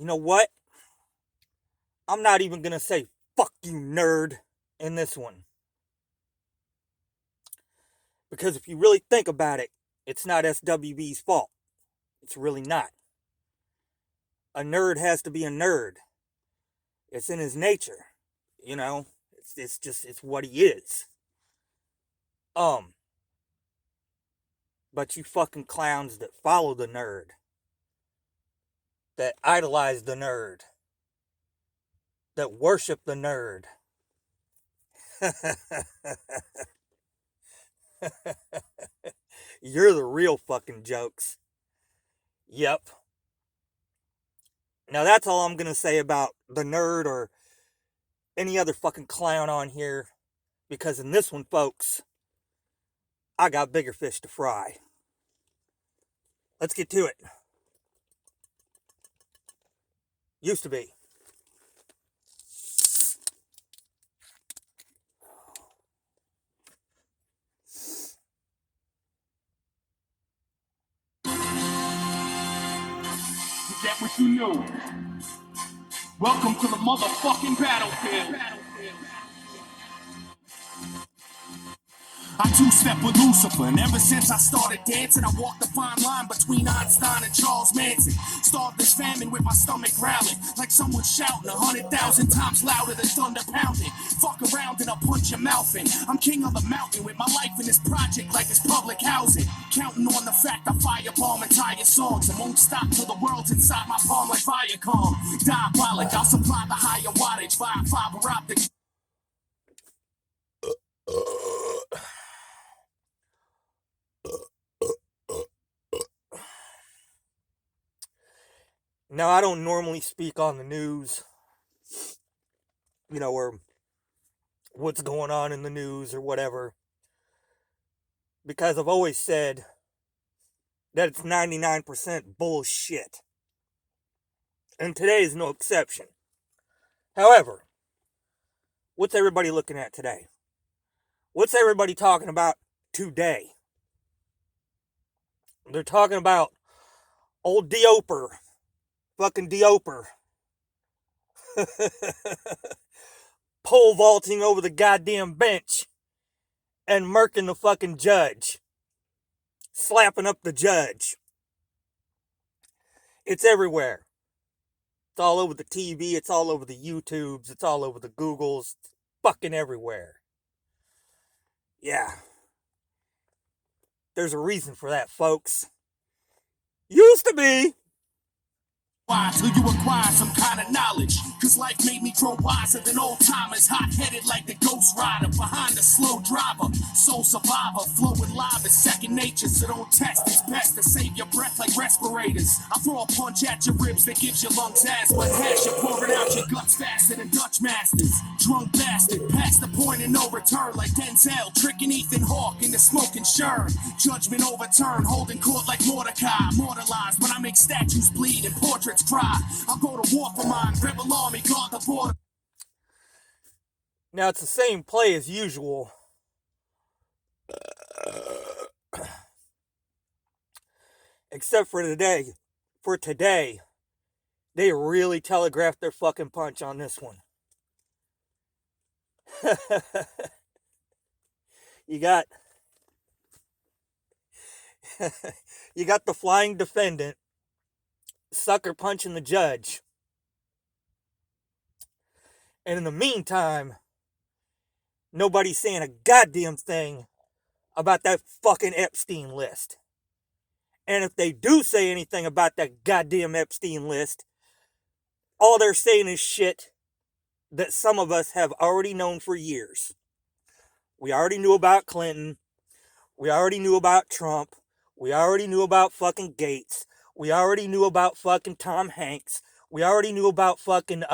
You know what? I'm not even gonna say fuck you, nerd, in this one. Because if you really think about it, it's not SWB's fault. It's really not. A nerd has to be a nerd. It's in his nature. You know? It's what he is. Um, but you fucking clowns that follow the nerd, that idolize the nerd, that worship the nerd. You're the real fucking jokes. Yep. Now that's all I'm gonna say about the nerd or any other fucking clown on here. Because in this one, folks, I got bigger fish to fry. Let's get to it. Used to be. Is that what you knew? Welcome to the motherfucking battlefield. I two-step with Lucifer, and ever since I started dancing, I walked the fine line between Einstein and Charles Manson. Starved this famine with my stomach growling, like someone shouting 100,000 times louder than thunder pounding. Fuck around and I'll punch your mouth in. I'm king of the mountain with my life in this project like it's public housing. Counting on the fact I firebomb entire songs. I won't stop till the world's inside my palm like Viacom. Diabolic, I'll supply the higher wattage via fiber optic. Now, I don't normally speak on the news, or what's going on in the news or whatever, because I've always said that it's 99% bullshit. And today is no exception. However, what's everybody looking at today? What's everybody talking about today? They're talking about old Dioper. Fucking Dioper. Pole vaulting over the goddamn bench and murking the fucking judge. Slapping up the judge. It's everywhere. It's all over the TV. It's all over the YouTubes. It's all over the Googles. It's fucking everywhere. Yeah. There's a reason for that, folks. Used to be. Till you acquire some kind of knowledge. Cause life made me grow wiser than old timers. Hot-headed like the Ghost Rider. Behind the slow driver. Soul survivor. Flowing live is second nature. So don't test. It's best to save your breath like respirators. I throw a punch at your ribs that gives your lungs asthma. Hash you're pouring out your guts faster than Dutch masters. Drunk bastard. Past the point of no return like Denzel. Tricking Ethan Hawke into smoking Sherm. Judgment overturned. Holding court like Mordecai. Mortalized when I make statues bleed and portraits cry. I'll go to war for mine. Rebel army guard the border. Now it's the same play as usual. Except for today. For today, they really telegraphed their fucking punch on this one. You got the flying defendant sucker punching the judge. And in the meantime, nobody's saying a goddamn thing about that fucking Epstein list. And if they do say anything about that goddamn Epstein list, all they're saying is shit that some of us have already known for years. We already knew about Clinton. We already knew about Trump. We already knew about fucking Gates. We already knew about fucking Tom Hanks. We already knew about fucking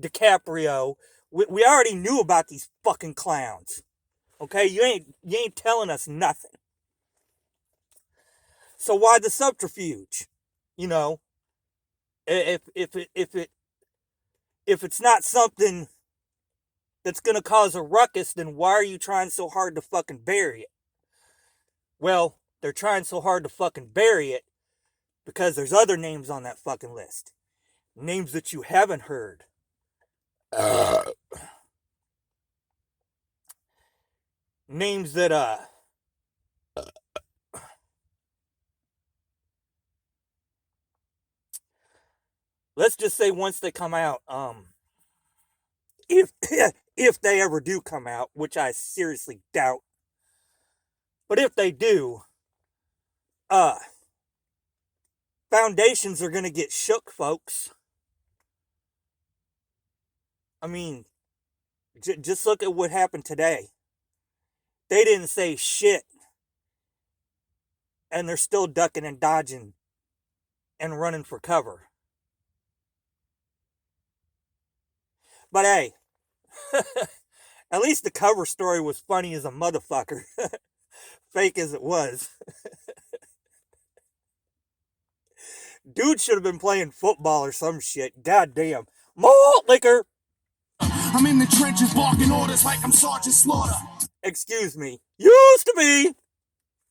DiCaprio. We already knew about these fucking clowns. Okay, you ain't telling us nothing. So why the subterfuge? If it's not something that's gonna cause a ruckus, then why are you trying so hard to fucking bury it? Well, they're trying so hard to fucking bury it Because there's other names on that fucking list. Names that you haven't heard. Names that, let's just say once they come out, if they ever do come out, which I seriously doubt, but if they do, foundations are gonna get shook, folks. I mean, just look at what happened today. They didn't say shit, and they're still ducking and dodging and running for cover. But hey, at least the cover story was funny as a motherfucker. Fake as it was. Dude should have been playing football or some shit. Goddamn. Malt liquor! I'm in the trenches barking orders like I'm Sergeant Slaughter. Excuse me. Used to be.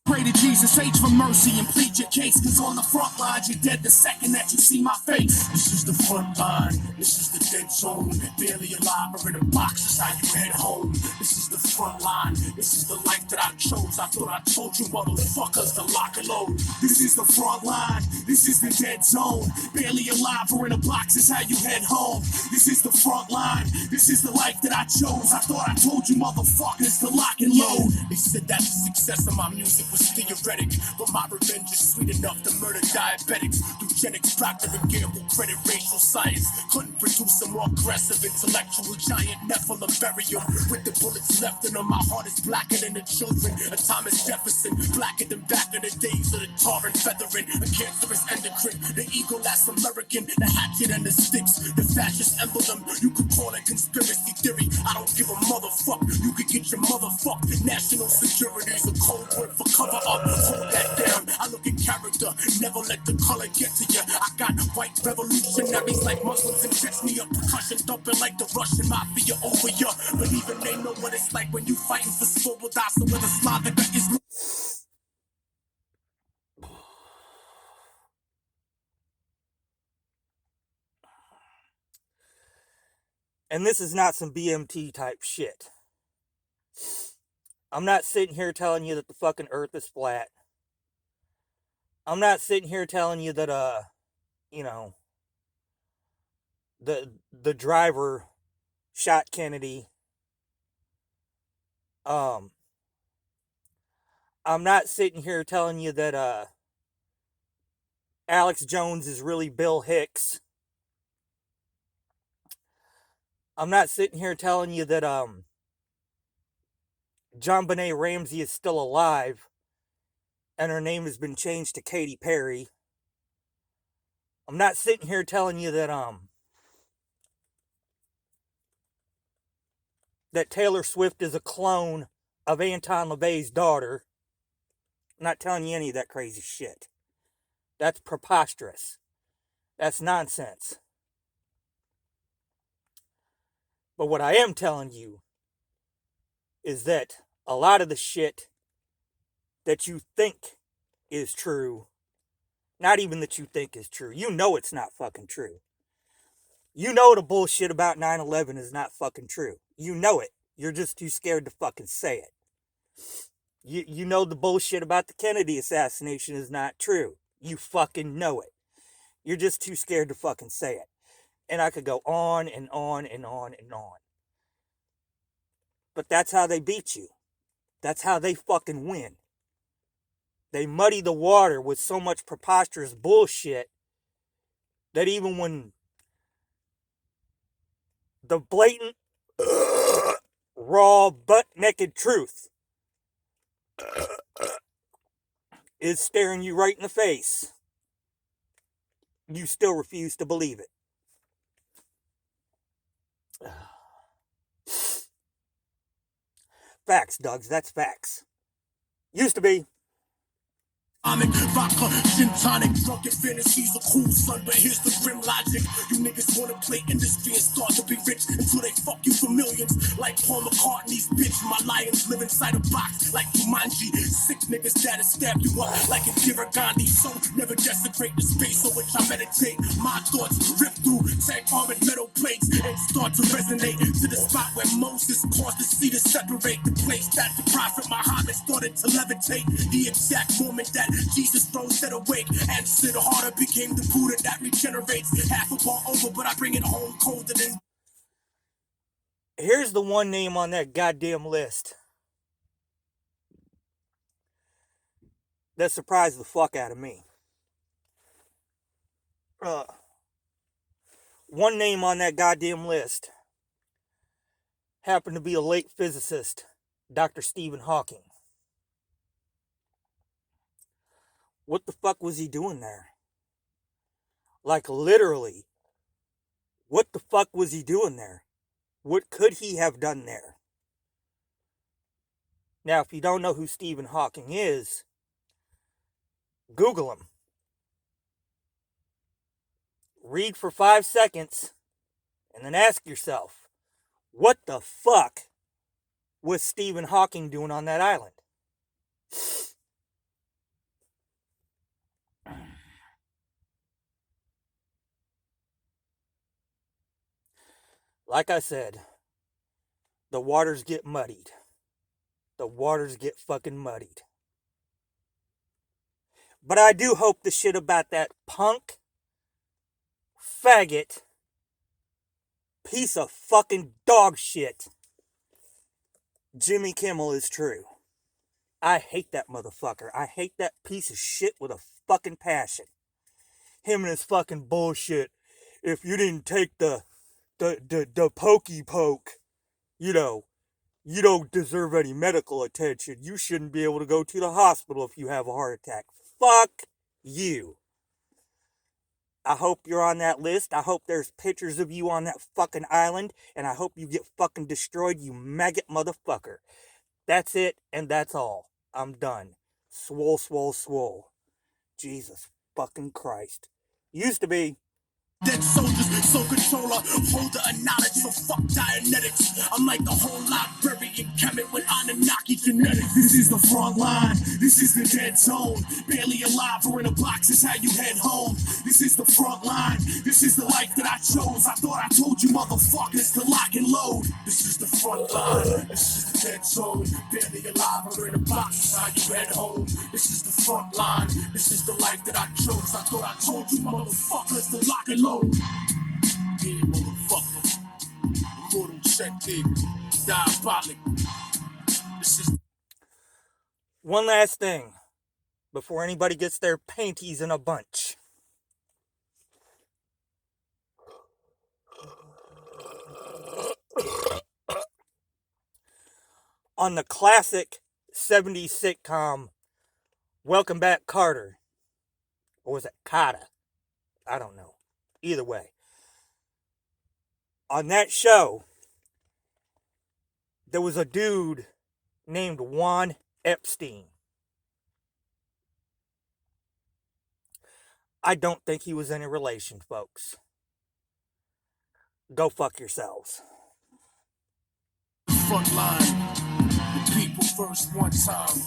Pray to Jesus H for mercy and plead your case, cause on the front lines you're dead the second that you see my face. This is the front line, this is the dead zone. Barely alive or in a box, that's how you head home. This is the front line, this is the life that I chose. I thought I told you motherfuckers to lock and load. This is the front line, this is the dead zone. Barely alive or in a box, that's how you head home. This is the front line, this is the life that I chose. I thought I told you motherfuckers to lock and load. They said that the success of my music was theoretic, but my revenge is sweet enough to murder diabetics. Eugenics, Procter and Gamble, credit racial science. Couldn't produce a more aggressive intellectual giant. Nephilim burial with the bullets left in them. My heart is blacker than the children of Thomas Jefferson, blacker than back in the days of the tar and feathering. A cancerous endocrine, the eagle that's American, the hatchet and the sticks, the fascist emblem. You could call it conspiracy theory. I don't give a motherfuck. You could get your motherfucked. National security's a cold word for cover up. Hold that down. I look at character. Never let the color get to you. I got white revolutionaries like Muslims in Chechnya. Percussion thumping like the Russian mafia over you. But even they know what it's like when you fighting for Svoboda. So with a Slavic is. And this is not some BMT type shit. I'm not sitting here telling you that the fucking earth is flat. I'm not sitting here telling you that, you know, the driver shot Kennedy. I'm not sitting here telling you that, Alex Jones is really Bill Hicks. I'm not sitting here telling you that, JonBenet Ramsey is still alive and her name has been changed to Katy Perry. I'm not sitting here telling you that that Taylor Swift is a clone of Anton LaVey's daughter. I'm not telling you any of that crazy shit. That's preposterous. That's nonsense. But what I am telling you is that a lot of the shit that you think is true, not even that you think is true, you know it's not fucking true. You know the bullshit about 9/11 is not fucking true. You know it. You're just too scared to fucking say it. You know the bullshit about the Kennedy assassination is not true. You fucking know it. You're just too scared to fucking say it. And I could go on and on and on and on. But that's how they beat you. That's how they fucking win. They muddy the water with so much preposterous bullshit that even when the blatant, raw, butt-naked truth is staring you right in the face, you still refuse to believe it. Facts, Doug's. That's facts. Used to be. Vodka, gin tonic, drunken fantasies are cool, son, but here's the grim logic. You niggas wanna play industry and start to be rich until they fuck you for millions. Like Paul McCartney's bitch, watching my lions live inside a box like Jumanji. Sick niggas that'll stab you up like Indira Gandhi. So never desecrate the space on which I meditate. My thoughts rip through tank armored metal plates and start to resonate to the spot where Moses caused the sea to separate. The place that the prophet Muhammad started to levitate. The exact moment that Jesus' throne set awake and Sid Harder became the Buddha that regenerates. Half a bar over, but I bring it home colder than. Here's the one name on that goddamn list that surprised the fuck out of me. One name on that goddamn list happened to be a late physicist, Dr. Stephen Hawking. What the fuck was he doing there? Like, literally, what the fuck was he doing there? What could he have done there? Now, if you don't know who Stephen Hawking is, Google him. Read for 5 seconds, and then ask yourself, what the fuck was Stephen Hawking doing on that island? Like I said, the waters get muddied. The waters get fucking muddied. But I do hope the shit about that punk, faggot, piece of fucking dog shit, Jimmy Kimmel, is true. I hate that motherfucker. I hate that piece of shit with a fucking passion. Him and his fucking bullshit. If you didn't take the pokey poke, you know, you don't deserve any medical attention. You shouldn't be able to go to the hospital if you have a heart attack. Fuck you. I hope you're on that list. I hope there's pictures of you on that fucking island, and I hope you get fucking destroyed, you maggot motherfucker. That's it, and that's all. I'm done. Swole, swole, swole. Jesus fucking Christ. Used to be. Dead soldiers, soul controller, holder of knowledge, so fuck Dianetics. I'm like the whole library in Kemet with Anunnaki genetics. This is the front line, this is the dead zone. Barely alive or in a box is how you head home. This is the front line, this is the life that I chose. I thought I told you motherfuckers to lock and load. This is the front line, this is the dead zone. Barely alive or in a box is how you head home. This is the front line, this is the life that I chose. I thought I told you motherfuckers to lock and load. Yeah, motherfucker. Immortal check it. Diabolic. This is. One last thing before anybody gets their panties in a bunch. On the classic 70s sitcom Welcome Back, Carter. Or was it Kotter? I don't know. Either way. On that show, there was a dude named Juan Epstein. I don't think he was any relation, folks. Go fuck yourselves. Front line. The people first one time.